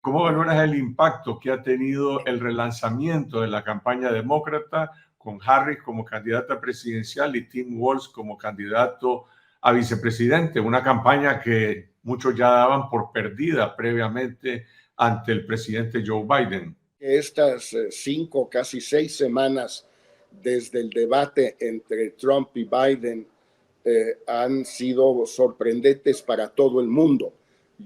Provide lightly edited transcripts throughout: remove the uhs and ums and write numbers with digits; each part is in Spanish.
¿Cómo valoras el impacto que ha tenido el relanzamiento de la campaña demócrata con Harris como candidata presidencial y Tim Walz como candidato a vicepresidente? Una campaña que muchos ya daban por perdida previamente ante el presidente Joe Biden. Estas 5, casi 6 semanas desde el debate entre Trump y Biden han sido sorprendentes para todo el mundo.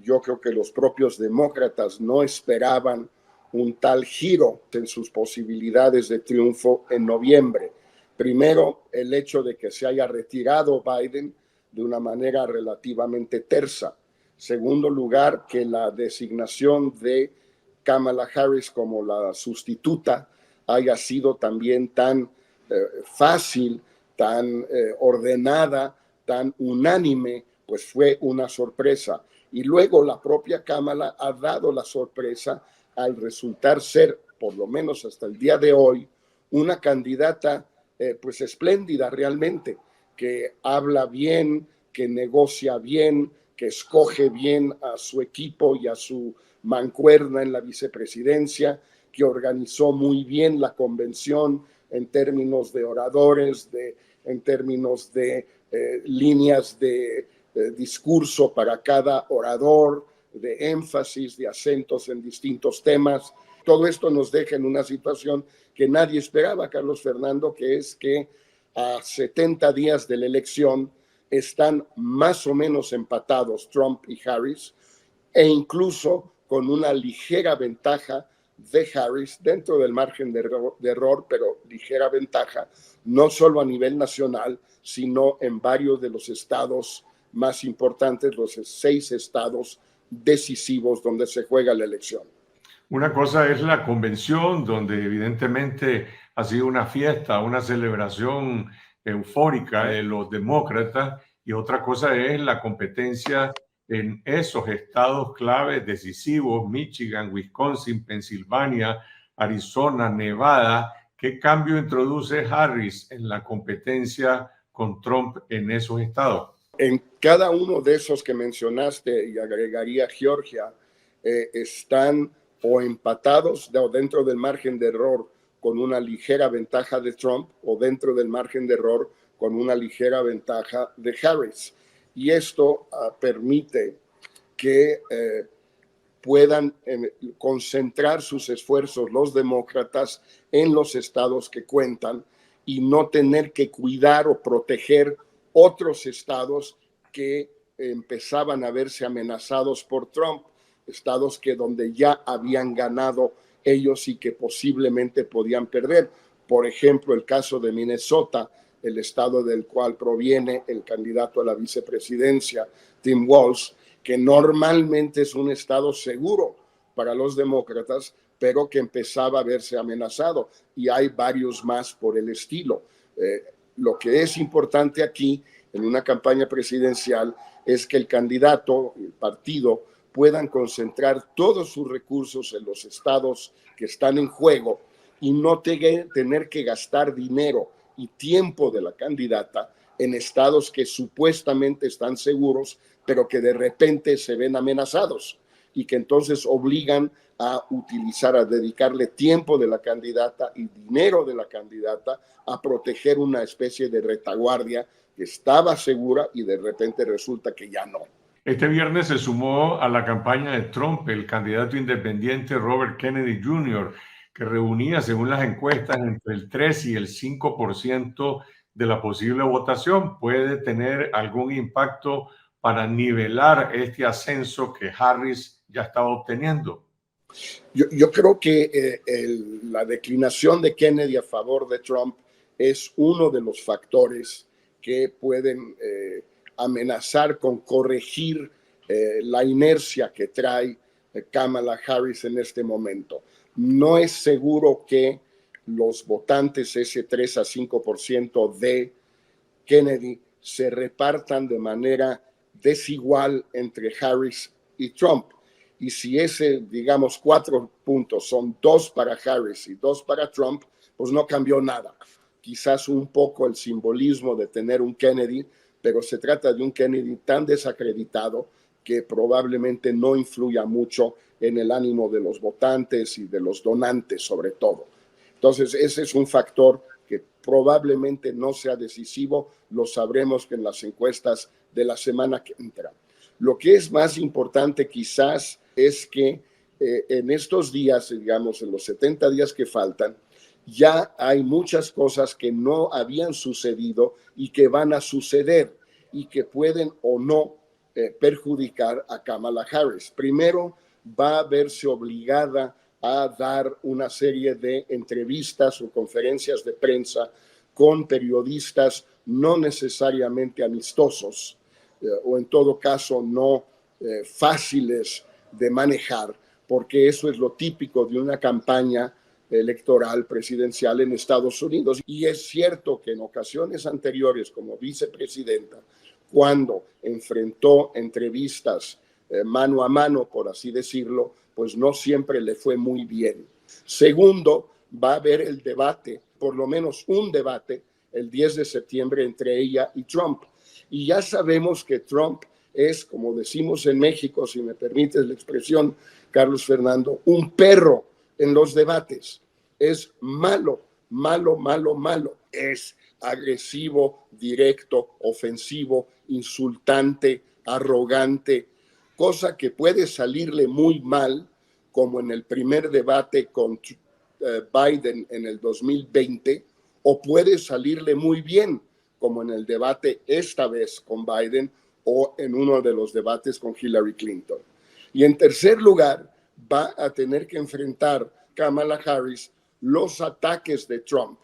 Yo creo que los propios demócratas no esperaban un tal giro en sus posibilidades de triunfo en noviembre. Primero, el hecho de que se haya retirado Biden de una manera relativamente tersa. Segundo lugar, que la designación de Kamala Harris como la sustituta haya sido también tan fácil, tan ordenada, tan unánime, pues fue una sorpresa. Y luego la propia Kamala ha dado la sorpresa al resultar ser, por lo menos hasta el día de hoy, una candidata pues espléndida realmente, que habla bien, que negocia bien, que escoge bien a su equipo y a su mancuerna en la vicepresidencia, que organizó muy bien la convención en términos de oradores, en términos de líneas de discurso para cada orador, de énfasis, de acentos en distintos temas. Todo esto nos deja en una situación que nadie esperaba, Carlos Fernando, que es que a 70 días de la elección están más o menos empatados Trump y Harris, e incluso con una ligera ventaja de Harris dentro del margen de error, pero ligera ventaja, no solo a nivel nacional, sino en varios de los estados más importantes, los 6 estados decisivos donde se juega la elección. Una cosa es la convención, donde evidentemente ha sido una fiesta, una celebración eufórica de los demócratas, y otra cosa es la competencia en esos estados claves decisivos: Michigan, Wisconsin, Pensilvania, Arizona, Nevada. ¿Qué cambio introduce Harris en la competencia con Trump en esos estados? En cada uno de esos que mencionaste, y agregaría Georgia, están o empatados o dentro del margen de error con una ligera ventaja de Trump, o dentro del margen de error con una ligera ventaja de Harris. Y esto permite que puedan concentrar sus esfuerzos los demócratas en los estados que cuentan y no tener que cuidar o proteger otros estados que empezaban a verse amenazados por Trump, estados que donde ya habían ganado ellos y que posiblemente podían perder. Por ejemplo, el caso de Minnesota, el estado del cual proviene el candidato a la vicepresidencia, Tim Walz, que normalmente es un estado seguro para los demócratas, pero que empezaba a verse amenazado, y hay varios más por el estilo. Lo que es importante aquí en una campaña presidencial es que el candidato, el partido, puedan concentrar todos sus recursos en los estados que están en juego y no tener que gastar dinero y tiempo de la candidata en estados que supuestamente están seguros, pero que de repente se ven amenazados y que entonces obligan a utilizar, a dedicarle tiempo de la candidata y dinero de la candidata a proteger una especie de retaguardia que estaba segura y de repente resulta que ya no. Este viernes se sumó a la campaña de Trump el candidato independiente Robert Kennedy Jr., que reunía, según las encuestas, entre el 3 y el 5% de la posible votación. ¿Puede tener algún impacto para nivelar este ascenso que Harris ya estaba obteniendo? Yo creo que la declinación de Kennedy a favor de Trump es uno de los factores que pueden amenazar con corregir la inercia que trae Kamala Harris en este momento. No es seguro que los votantes, ese 3 a 5% de Kennedy, se repartan de manera desigual entre Harris y Trump. Y si ese, digamos, 4 puntos son 2 para Harris y 2 para Trump, pues no cambió nada. Quizás un poco el simbolismo de tener un Kennedy, pero se trata de un Kennedy tan desacreditado que probablemente no influya mucho en el ánimo de los votantes y de los donantes sobre todo. Entonces, ese es un factor que probablemente no sea decisivo, lo sabremos que en las encuestas de la semana que entra. Lo que es más importante quizás es que en estos días, digamos, en los 70 días que faltan, ya hay muchas cosas que no habían sucedido y que van a suceder y que pueden o no perjudicar a Kamala Harris. Primero, va a verse obligada a dar una serie de entrevistas o conferencias de prensa con periodistas no necesariamente amistosos o en todo caso no fáciles de manejar, porque eso es lo típico de una campaña electoral presidencial en Estados Unidos. Y es cierto que en ocasiones anteriores como vicepresidenta, cuando enfrentó entrevistas mano a mano, por así decirlo, pues no siempre le fue muy bien. Segundo, va a haber el debate, por lo menos un debate, el 10 de septiembre entre ella y Trump. Y ya sabemos que Trump es, como decimos en México, si me permites la expresión, Carlos Fernando, un perro en los debates. Es malo, malo, malo, malo. Es agresivo, directo, ofensivo, insultante, arrogante, cosa que puede salirle muy mal, como en el primer debate con Biden en el 2020, o puede salirle muy bien, como en el debate esta vez con Biden o en uno de los debates con Hillary Clinton. Y en tercer lugar, va a tener que enfrentar Kamala Harris los ataques de Trump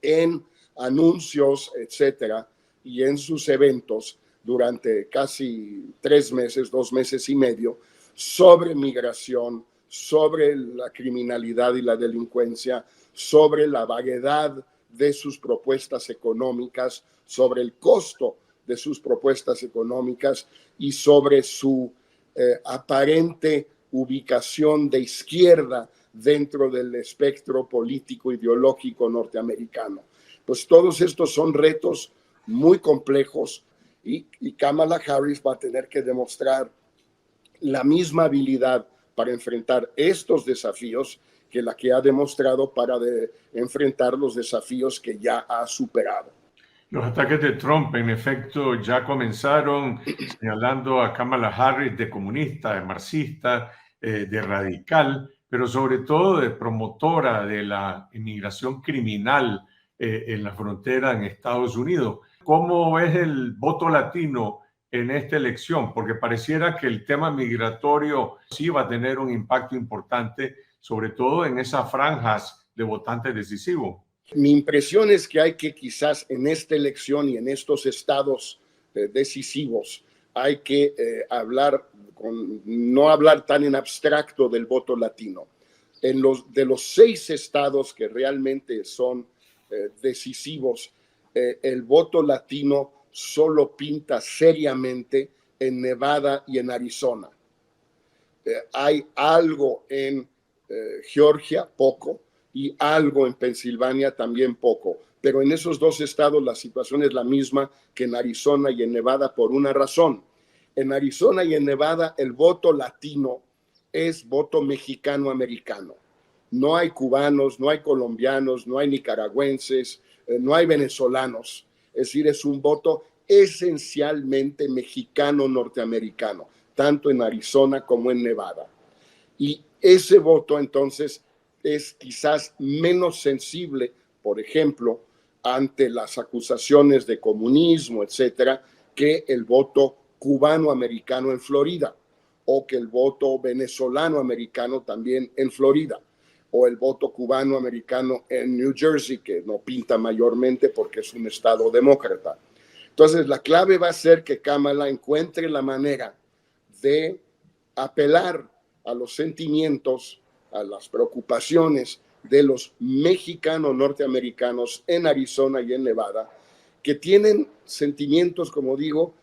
en anuncios, etcétera, y en sus eventos durante casi 3 meses, 2 meses y medio, sobre migración, sobre la criminalidad y la delincuencia, sobre la vaguedad de sus propuestas económicas, sobre el costo de sus propuestas económicas y sobre su aparente ubicación de izquierda dentro del espectro político ideológico norteamericano. Pues todos estos son retos muy complejos y Kamala Harris va a tener que demostrar la misma habilidad para enfrentar estos desafíos que la que ha demostrado para enfrentar los desafíos que ya ha superado. Los ataques de Trump, en efecto, ya comenzaron señalando a Kamala Harris de comunista, de marxista, de radical, pero sobre todo de promotora de la inmigración criminal en la frontera en Estados Unidos. ¿Cómo es el voto latino en esta elección? Porque pareciera que el tema migratorio sí va a tener un impacto importante, sobre todo en esas franjas de votantes decisivos. Mi impresión es que hay que quizás en esta elección y en estos estados decisivos hay que no hablar tan en abstracto del voto latino. De los 6 estados que realmente son decisivos, el voto latino solo pinta seriamente en Nevada y en Arizona. Hay algo en Georgia, poco, y algo en Pensilvania también poco. Pero en esos 2 estados la situación es la misma que en Arizona y en Nevada por una razón. En Arizona y en Nevada el voto latino es voto mexicano-americano. No hay cubanos, no hay colombianos, no hay nicaragüenses, no hay venezolanos. Es decir, es un voto esencialmente mexicano-norteamericano, tanto en Arizona como en Nevada. Y ese voto entonces es quizás menos sensible, por ejemplo, ante las acusaciones de comunismo, etcétera, que el voto cubano-americano en Florida, o que el voto venezolano-americano también en Florida, o el voto cubano-americano en New Jersey, que no pinta mayormente porque es un estado demócrata. Entonces, la clave va a ser que Kamala encuentre la manera de apelar a los sentimientos, a las preocupaciones de los mexicanos norteamericanos en Arizona y en Nevada, que tienen sentimientos, como digo,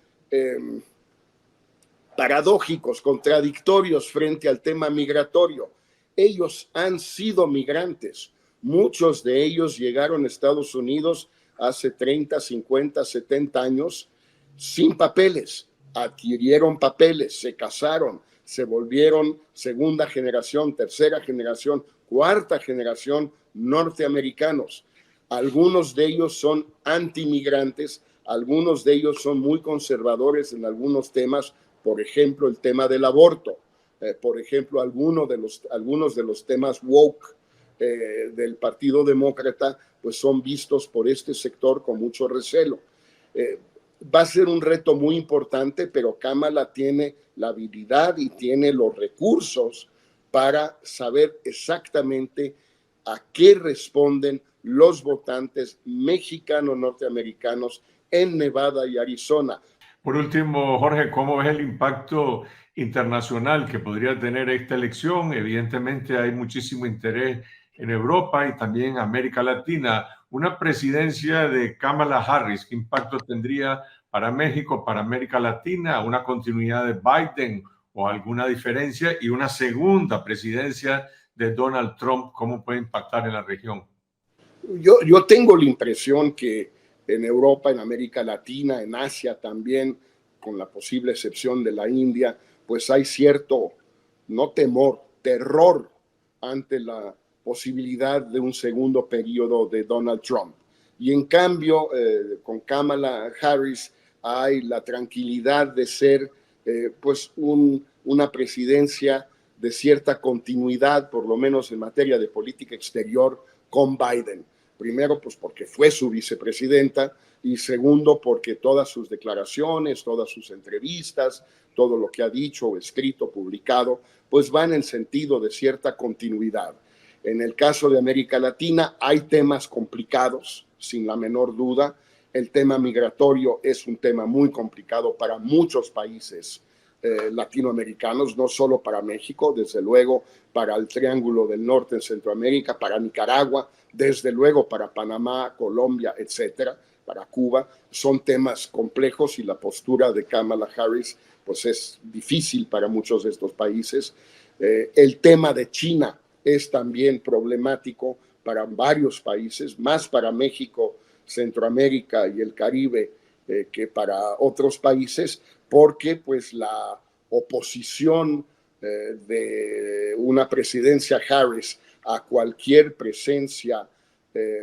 paradójicos, contradictorios frente al tema migratorio. Ellos han sido migrantes. Muchos de ellos llegaron a Estados Unidos hace 30, 50, 70 años sin papeles. Adquirieron papeles, se casaron, se volvieron segunda generación, tercera generación, cuarta generación norteamericanos. Algunos de ellos son antimigrantes, algunos de ellos son muy conservadores en algunos temas, por ejemplo, el tema del aborto, por ejemplo, algunos de los temas woke del Partido Demócrata, pues son vistos por este sector con mucho recelo. Va a ser un reto muy importante, pero Kamala tiene la habilidad y tiene los recursos para saber exactamente a qué responden los votantes mexicanos norteamericanos en Nevada y Arizona. Por último, Jorge, ¿cómo ves el impacto internacional que podría tener esta elección? Evidentemente hay muchísimo interés en Europa y también América Latina. Una presidencia de Kamala Harris, ¿qué impacto tendría para México, para América Latina? ¿Una continuidad de Biden o alguna diferencia? Y una segunda presidencia de Donald Trump, ¿cómo puede impactar en la región? Yo tengo la impresión que en Europa, en América Latina, en Asia también, con la posible excepción de la India, pues hay cierto, no temor, terror ante la posibilidad de un segundo periodo de Donald Trump. Y en cambio, con Kamala Harris hay la tranquilidad de ser pues una presidencia de cierta continuidad, por lo menos en materia de política exterior, con Biden. Primero, pues porque fue su vicepresidenta, y segundo, porque todas sus declaraciones, todas sus entrevistas, todo lo que ha dicho, escrito, publicado, pues van en el sentido de cierta continuidad. En el caso de América Latina hay temas complicados, sin la menor duda. El tema migratorio es un tema muy complicado para muchos países latinoamericanos, no solo para México, desde luego para el Triángulo del Norte en Centroamérica, para Nicaragua, desde luego para Panamá, Colombia, etcétera, para Cuba. Son temas complejos y la postura de Kamala Harris pues es difícil para muchos de estos países. El tema de China es también problemático para varios países, más para México, Centroamérica y el Caribe que para otros países, porque pues la oposición de una presidencia Harris a cualquier presencia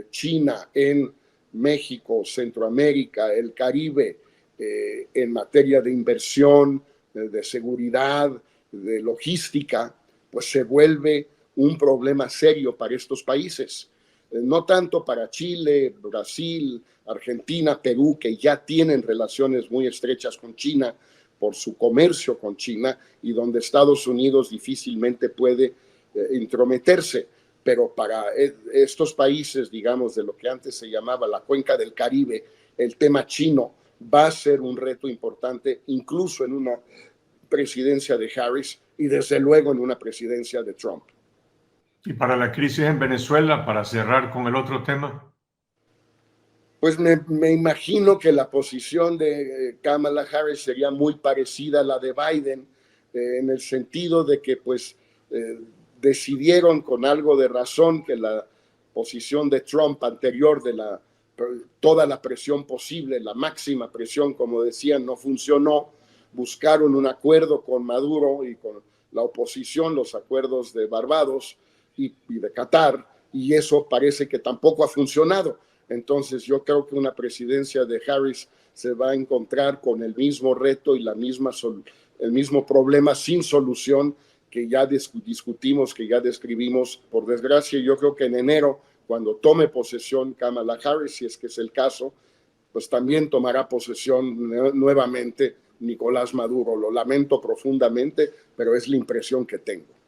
china en México, Centroamérica, el Caribe, en materia de inversión, de seguridad, de logística, pues se vuelve un problema serio para estos países. No tanto para Chile, Brasil, Argentina, Perú, que ya tienen relaciones muy estrechas con China por su comercio con China y donde Estados Unidos difícilmente puede intrometerse. Pero para estos países, digamos, de lo que antes se llamaba la cuenca del Caribe, el tema chino va a ser un reto importante, incluso en una presidencia de Harris y desde luego en una presidencia de Trump. Y para la crisis en Venezuela, para cerrar con el otro tema. Pues me imagino que la posición de Kamala Harris sería muy parecida a la de Biden, en el sentido de que pues decidieron con algo de razón que la posición de Trump anterior de toda la presión posible, la máxima presión, como decían, no funcionó. Buscaron un acuerdo con Maduro y con la oposición, los acuerdos de Barbados y de Qatar, y eso parece que tampoco ha funcionado. Entonces yo creo que una presidencia de Harris se va a encontrar con el mismo reto y el mismo problema sin solución que ya discutimos, que ya describimos. Por desgracia, yo creo que en enero, cuando tome posesión Kamala Harris, si es que es el caso, pues también tomará posesión nuevamente Nicolás Maduro. Lo lamento profundamente, pero es la impresión que tengo.